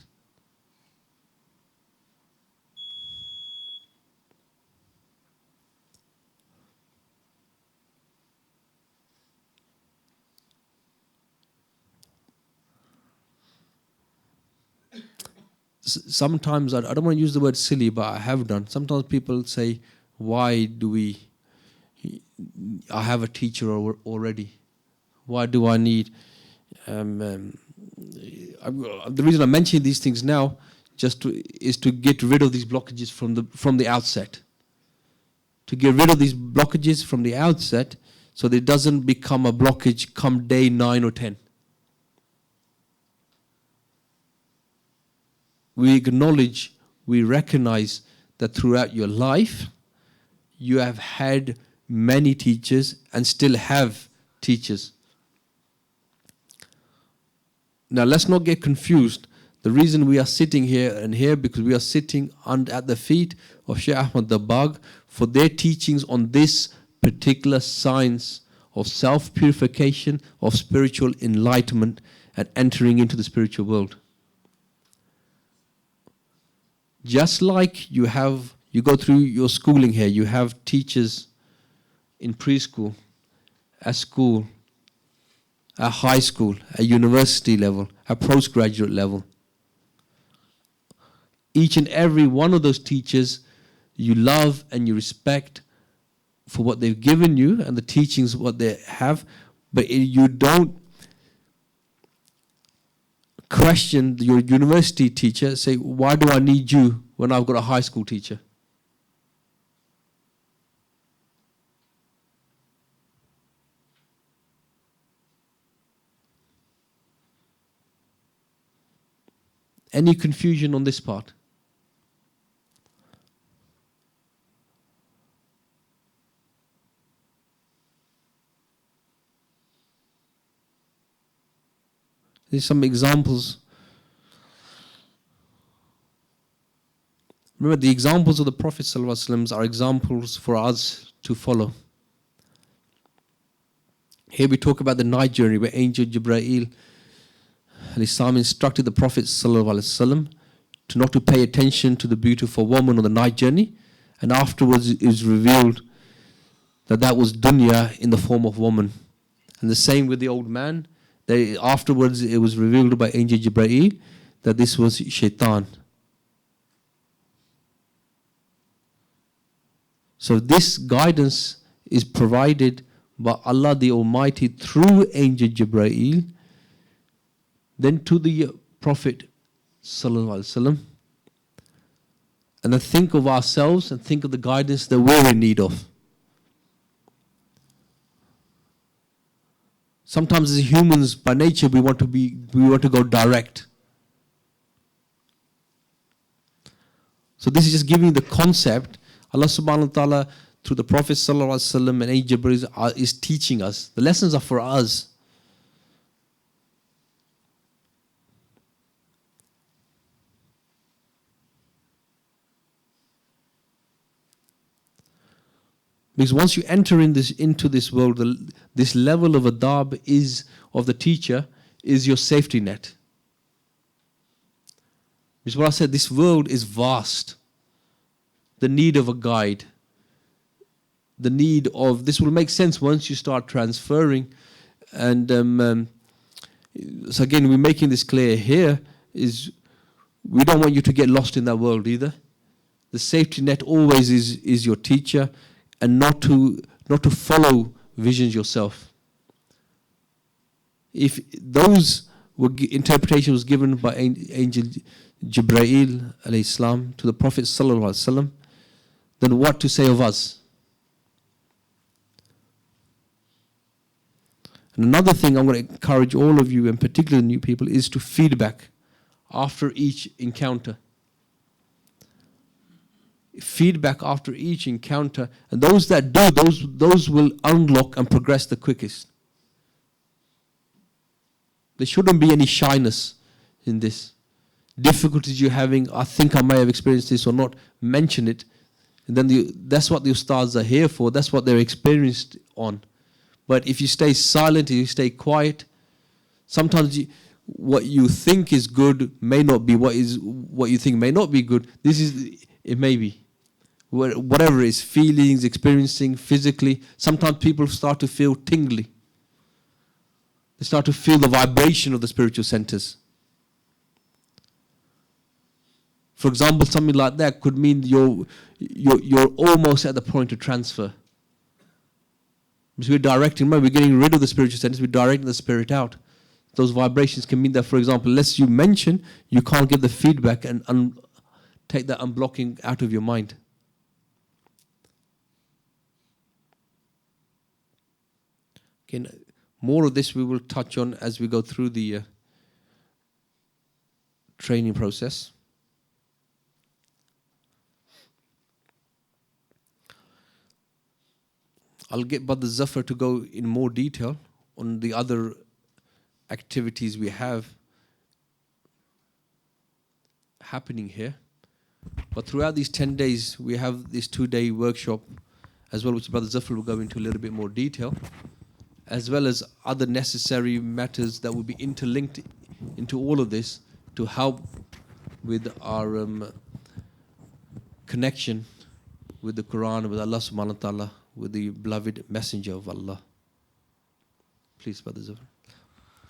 Sometimes, I don't want to use the word silly, but I have done. Sometimes people say, why do I have a teacher already? Why do I need... the reason I'm mentioning these things now is to get rid of these blockages from the outset. To get rid of these blockages from the outset so that it doesn't become a blockage come day 9 or 10. We acknowledge, we recognize that throughout your life, you have had many teachers and still have teachers. Now let's not get confused. The reason we are sitting here and here, because we are sitting at the feet of Shaykh Ahmad Dabag for their teachings on this particular science of self-purification, of spiritual enlightenment, and entering into the spiritual world. Just like you go through your schooling here, you have teachers in preschool, at school, at high school, at university level, at postgraduate level. each and every one of those teachers you love and you respect for what they've given you and the teachings what they have, but you don't question your university teacher, say, why do I need you when I've got a high school teacher? Any confusion on this part? There's some examples. Remember, the examples of the Prophet ﷺ are examples for us to follow. Here we talk about the night journey where Angel Jibreel Islam instructed the Prophet ﷺ to not to pay attention to the beautiful woman on the night journey, and afterwards it was revealed that that was dunya in the form of woman. And the same with the old man. Afterwards it was revealed by Angel Jibreel that this was shaitan. So this guidance is provided by Allah the Almighty through Angel Jibreel, then to the Prophet ﷺ. And then think of ourselves and think of the guidance that we're in need of. Sometimes as humans, by nature, we want to go direct. So this is just giving the concept. Allah subhanahu wa ta'ala, through the Prophet sallallahu alaihi wasallam and Angel Jibreel is teaching us. The lessons are for us. Because once you enter into this world, this level of adab of the teacher is your safety net. Which is what I said, this world is vast. The need of a guide. The need of, this will make sense once you start transferring. And so again, we're making this clear here, is we don't want you to get lost in that world either. The safety net always is your teacher, and not to follow visions yourself. If those interpretation was given by Angel Jibreel alayhi salam to the Prophet sallallahu alaihi wasallam, then what to say of us? And another thing I'm going to encourage all of you, and particularly new people, is to feedback after each encounter. Feedback after each encounter, and those that do, those will unlock and progress the quickest. There shouldn't be any shyness in this. Difficulties you're having, I think I may have experienced this or not, mention it. And then that's what the Ustads are here for, that's what they're experienced on. But if you stay silent, if you stay quiet, sometimes what you think is good may not be what you think may not be good. It may be. Whatever it is, feelings, experiencing physically, sometimes people start to feel tingly. They start to feel the vibration of the spiritual centers. For example, something like that could mean you're almost at the point of transfer. Because we're directing, we're getting rid of the spiritual centers, we're directing the spirit out. Those vibrations can mean that, for example, unless you mention, you can't give the feedback and take that unblocking out of your mind. Okay, more of this we will touch on as we go through the training process. I'll get Brother Zafar to go in more detail on the other activities we have happening here. But throughout these 10 days, we have this 2-day workshop as well, which Brother Zafar will go into a little bit more detail, as well as other necessary matters that will be interlinked into all of this to help with our connection with the Quran, with Allah subhanahu wa ta'ala, with the beloved messenger of Allah. Please, Brother Zafar.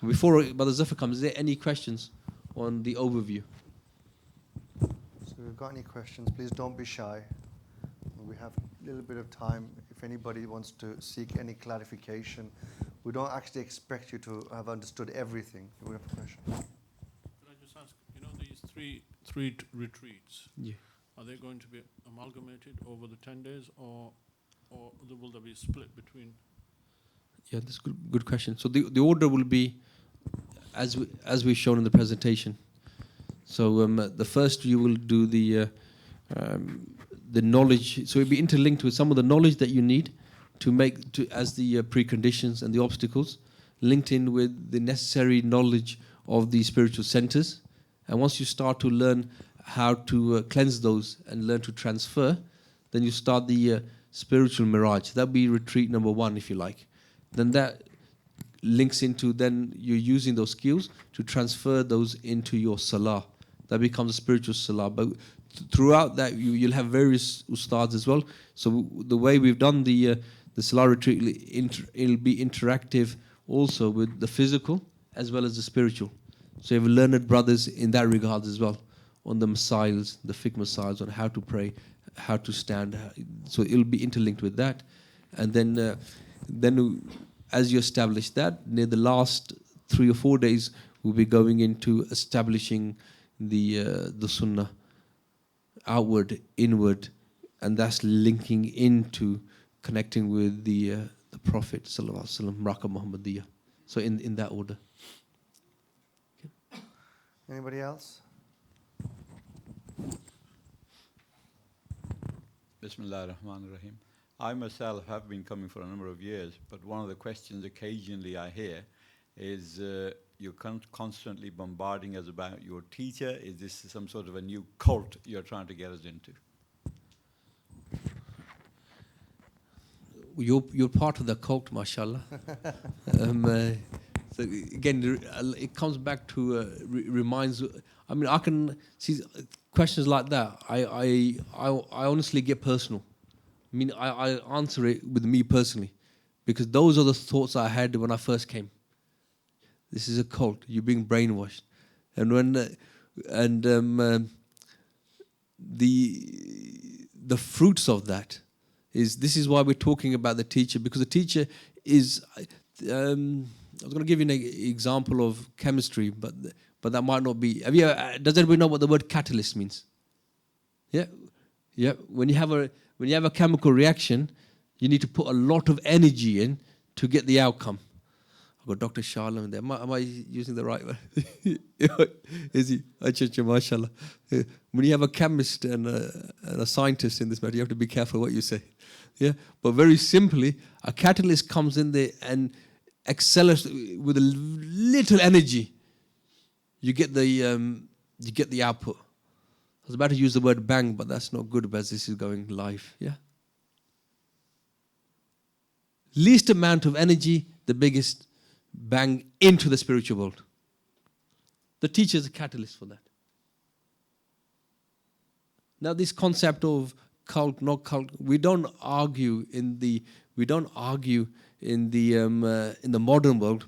Before Brother Zafar comes, is there any questions on the overview? So we've got any questions, please don't be shy. We have a little bit of time. If anybody wants to seek any clarification, we don't actually expect you to have understood everything. We have a question. Can I just ask, these three retreats, Yeah. are they going to be amalgamated over the 10 days or will there be a split between? Yeah, that's a good question. So the order will be as we've shown in the presentation. So the first you will do the knowledge. So it'll be interlinked with some of the knowledge that you need as the preconditions and the obstacles, linked in with the necessary knowledge of the spiritual centers. And once you start to learn how to cleanse those and learn to transfer, then you start the spiritual mirage. That'll be retreat number 1, if you like. Then that links into then you're using those skills to transfer those into your salah. That becomes a spiritual salah. But throughout that, you'll have various ustads as well. So the way we've done the salah retreat, it'll be interactive also with the physical as well as the spiritual. So you have learned brothers in that regard as well, on the masails, the fiqh masails, on how to pray, how to stand. So it'll be interlinked with that. And then as you establish that, near the last 3 or 4 days, we'll be going into establishing the sunnah, outward, inward, and that's linking into connecting with the Prophet sallallahu alaihi wasallam, Raqqa Muhammadiyah. So in that order. Anybody else? Bismillah ar-Rahman ar-Rahim. I myself have been coming for a number of years, but one of the questions occasionally I hear is you're constantly bombarding us about your teacher. Is this some sort of a new cult you're trying to get us into? You're part of the cult, mashallah. So again, it comes back to reminds. I mean, I can see questions like that. I honestly get personal. I mean, I answer it with me personally, because those are the thoughts I had when I first came. This is a cult. You're being brainwashed, and the fruits of that is. This is why we're talking about the teacher, because the teacher is. I was going to give you an example of chemistry, but that might not be. Does everybody know what the word catalyst means? Yeah, yeah. When you have a chemical reaction, you need to put a lot of energy in to get the outcome. I've got Dr. Sharlam there. Am I using the right word? Is he? Mashallah. When you have a chemist and a scientist in this matter, you have to be careful what you say. Yeah, but very simply, a catalyst comes in there and accelerates with a little energy. You get the output. I was about to use the word bang, but that's not good as this is going live. Yeah. Least amount of energy, the biggest bang into the spiritual world. The teacher is a catalyst for that. Now, this concept of cult, not cult, we don't argue in the modern world,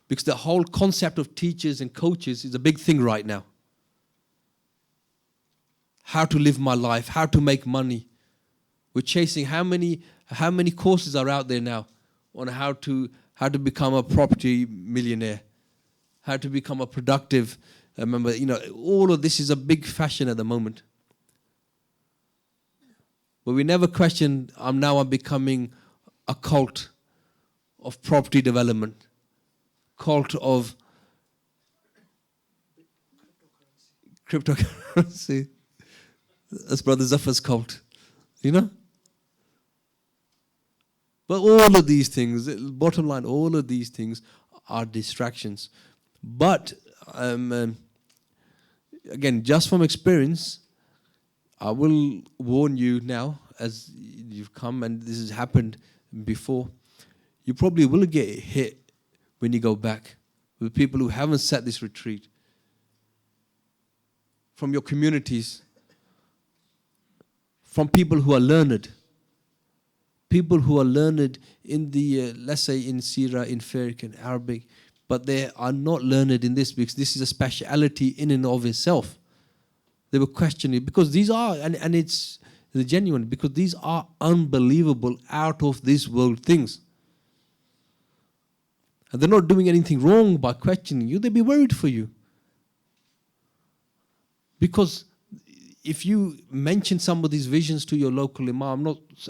because the whole concept of teachers and coaches is a big thing right now. How to live my life, how to make money. We're chasing how many courses are out there now on how to become a property millionaire, how to become a productive member. All of this is a big fashion at the moment. But we never question, I'm becoming a cult of property development, cult of cryptocurrency. That's Brother Zafar's cult, But all of these things, bottom line, all of these things are distractions. But again, just from experience, I will warn you now, as you've come and this has happened before, you probably will get hit when you go back with people who haven't set this retreat, from your communities, from people who are learned. People who are learned in the, let's say in Sirah, in Fiqh, in Arabic, but they are not learned in this, because this is a speciality in and of itself. They were questioning because these are, and it's the genuine, because these are unbelievable, out of this world things. And they're not doing anything wrong by questioning you, they'd be worried for you. Because if you mention some of these visions to your local imam,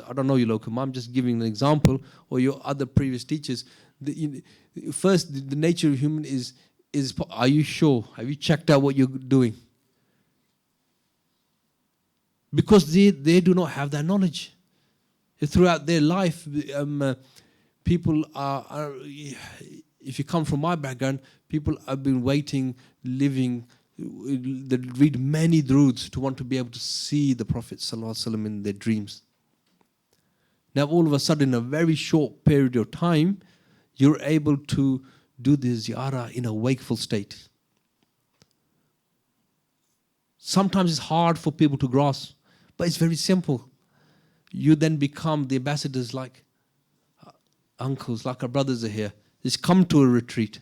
I don't know your local imam, I'm just giving an example, or your other previous teachers, first, the nature of human is, are you sure? Have you checked out what you're doing? Because they do not have that knowledge. Throughout their life, people are, if you come from my background, people have been waiting, living, they read many duruds to want to be able to see the Prophet ﷺ in their dreams. Now all of a sudden, in a very short period of time, you're able to do the ziyarah in a wakeful state. Sometimes it's hard for people to grasp, but it's very simple. You then become the ambassadors, like uncles, like our brothers are here. Just come to a retreat.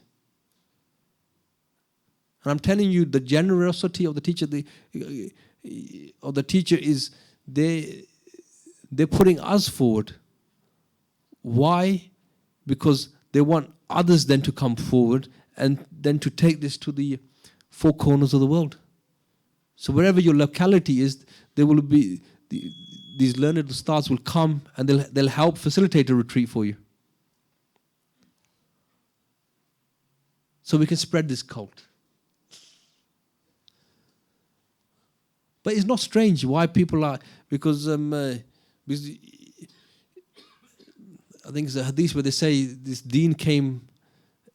And I'm telling you, the generosity of the teacher, is they're putting us forward. Why? Because they want others then to come forward and then to take this to the four corners of the world. So wherever your locality is, there will be these learned ustads will come and they'll help facilitate a retreat for you. So we can spread this cult. But it's not strange why people are, because I think it's a hadith where they say this deen came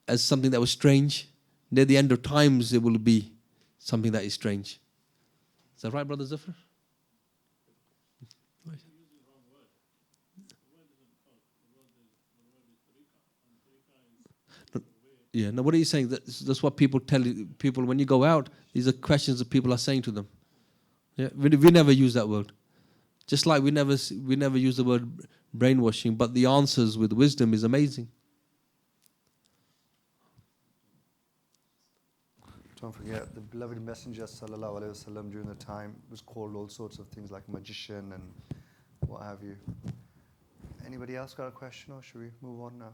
as something that was strange. Near the end of times, it will be something that is strange. Is that right, Brother Zafar? Yeah, no, what are you saying? That's what people tell people when you go out. These are questions that people are saying to them. Yeah, we never use that word. Just like we never use the word brainwashing, but the answers with wisdom is amazing. Don't forget, the beloved Messenger sallallahu alaihi wasallam during the time was called all sorts of things like magician and what have you. Anybody else got a question, or should we move on now?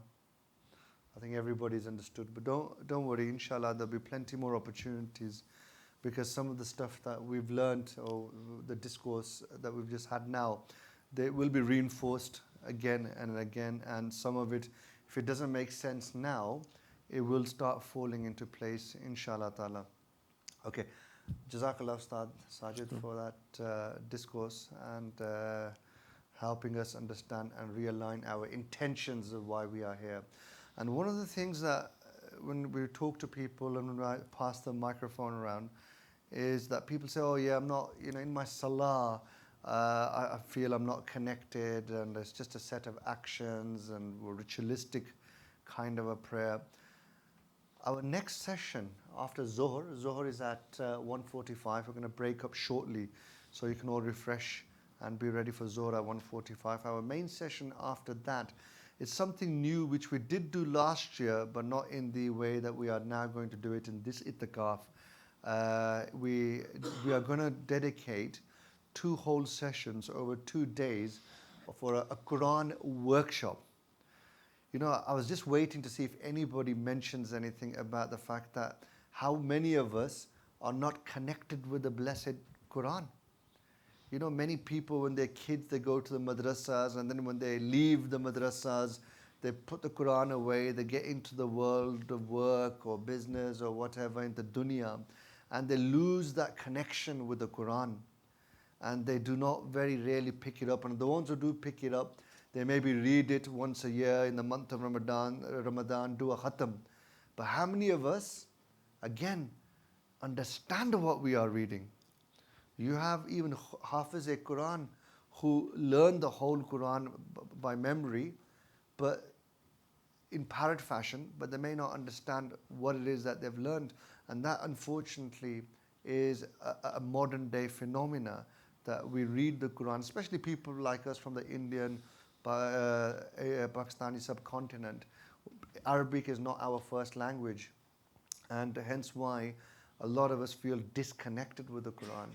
I think everybody's understood, but don't worry. Inshallah, there'll be plenty more opportunities, because some of the stuff that we've learned, or the discourse that we've just had now, they will be reinforced again and again. And some of it, if it doesn't make sense now, it will start falling into place, inshallah ta'ala. Okay. Jazakallah, Ustaad Sajid, for that discourse and helping us understand and realign our intentions of why we are here. And one of the things that when we talk to people and when I pass the microphone around is that people say, oh yeah, I'm not, in my salah, I feel I'm not connected, and it's just a set of actions and ritualistic kind of a prayer. Our next session after Zohar is at 1:45. We're going to break up shortly so you can all refresh and be ready for Zohar at 1:45. Our main session after that is something new which we did do last year, but not in the way that we are now going to do it in this Itikaaf. We are going to dedicate 2 whole sessions over 2 days for a Quran workshop. I was just waiting to see if anybody mentions anything about the fact that how many of us are not connected with the blessed Quran. Many people, when they're kids, they go to the madrasas, and then when they leave the madrasas, they put the Quran away, they get into the world of work or business or whatever, in the dunya, and they lose that connection with the Quran. And they do not very rarely pick it up. And the ones who do pick it up, they maybe read it once a year in the month of Ramadan, do a khatam. But how many of us, again, understand what we are reading? You have even Hafiz-e-Quran who learn the whole Quran by memory, but in parrot fashion, but they may not understand what it is that they've learned. And that, unfortunately, is a modern day phenomena, that we read the Quran, especially people like us from the Indian, Pakistani subcontinent. Arabic is not our first language, and hence why a lot of us feel disconnected with the Quran.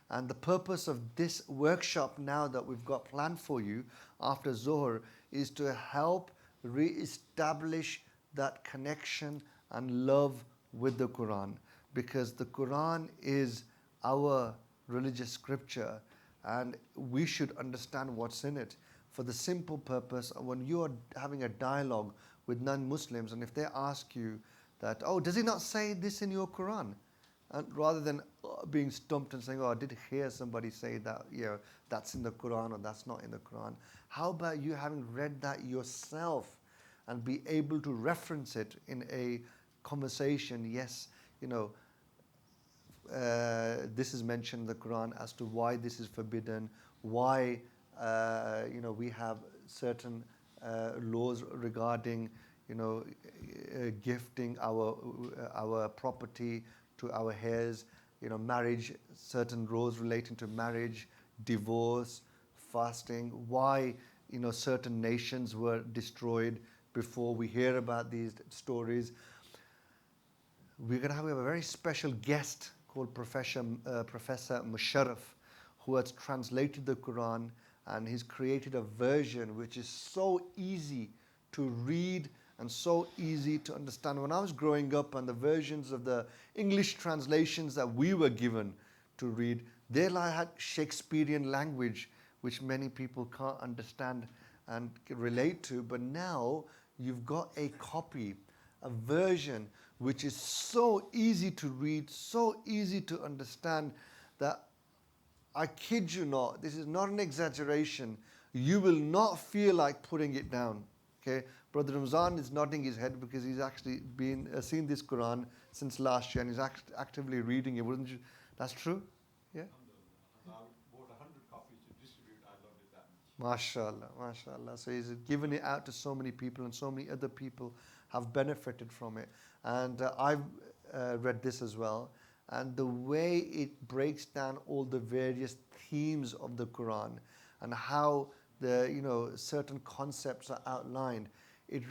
And the purpose of this workshop now that we've got planned for you after Zohar is to help re-establish that connection and love with the Quran, because the Quran is our religious scripture and we should understand what's in it. For the simple purpose, when you are having a dialogue with non-Muslims and if they ask you that, oh, does it not say this in your Quran? And rather than being stumped and saying, oh, I did hear somebody say that, that's in the Quran or that's not in the Quran. How about you having read that yourself and be able to reference it in a conversation? Yes, this is mentioned in the Quran as to why this is forbidden, why we have certain laws regarding gifting our property to our heirs, marriage, certain rules relating to marriage, divorce, fasting, why certain nations were destroyed before we hear about these stories. We're going to have a very special guest called Professor Musharraf, who has translated the Quran, and he's created a version which is so easy to read and so easy to understand. When I was growing up and the versions of the English translations that we were given to read, they had Shakespearean language, which many people can't understand and relate to. But now you've got a copy, a version, which is so easy to read, so easy to understand that I kid you not, this is not an exaggeration, you will not feel like putting it down. Okay, Brother Ramzan is nodding his head because he's actually seen this Quran since last year and he's actively reading it. Wouldn't you? That's true? Yeah? I bought 100 copies to distribute. I loved it that much. MashaAllah, MashaAllah. So he's given it out to so many people and so many other people have benefited from it. And I've read this as well. And the way it breaks down all the various themes of the Quran and how the certain concepts are outlined, it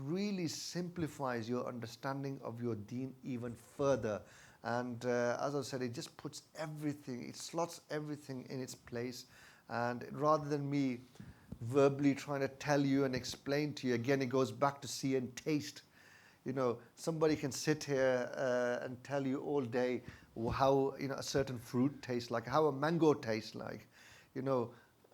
really simplifies your understanding of your deen even further. And as I said, it just puts everything, it slots everything in its place. And rather than me verbally trying to tell you and explain to you, again, it goes back to see and taste. Somebody can sit here and tell you all day how a certain fruit tastes like, how a mango tastes like,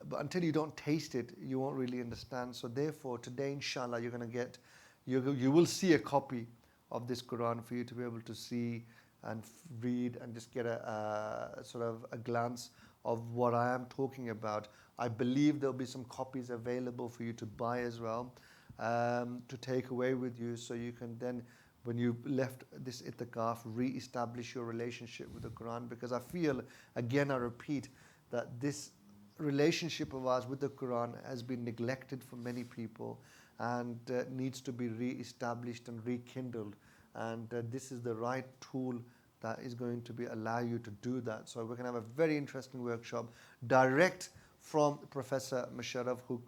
but until you don't taste it, you won't really understand. So therefore, today, inshallah, you're going to get, you will see a copy of this Quran for you to be able to see and read and just get a sort of a glance of what I am talking about. I believe there'll be some copies available for you to buy as well, to take away with you, so you can then, when you left this Itikaaf, re-establish your relationship with the Quran. Because I feel, again, I repeat, that this relationship of ours with the Quran has been neglected for many people and needs to be re-established and rekindled. And this is the right tool that is going to allow you to do that. So we're going to have a very interesting workshop direct from Professor Musharraf, who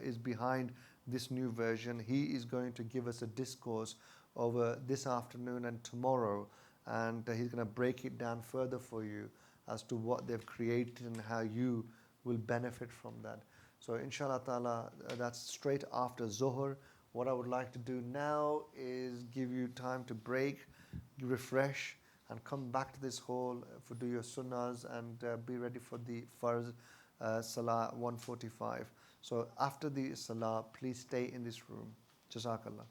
is behind this new version. He is going to give us a discourse over this afternoon and tomorrow, and he's going to break it down further for you as to what they've created and how you will benefit from that. So inshallah ta'ala, that's straight after Zohar. What I would like to do now is give you time to break, refresh, and come back to this hall for do your sunnahs and be ready for the Farz Salah 145. So after the Salah, please stay in this room. Jazakallah.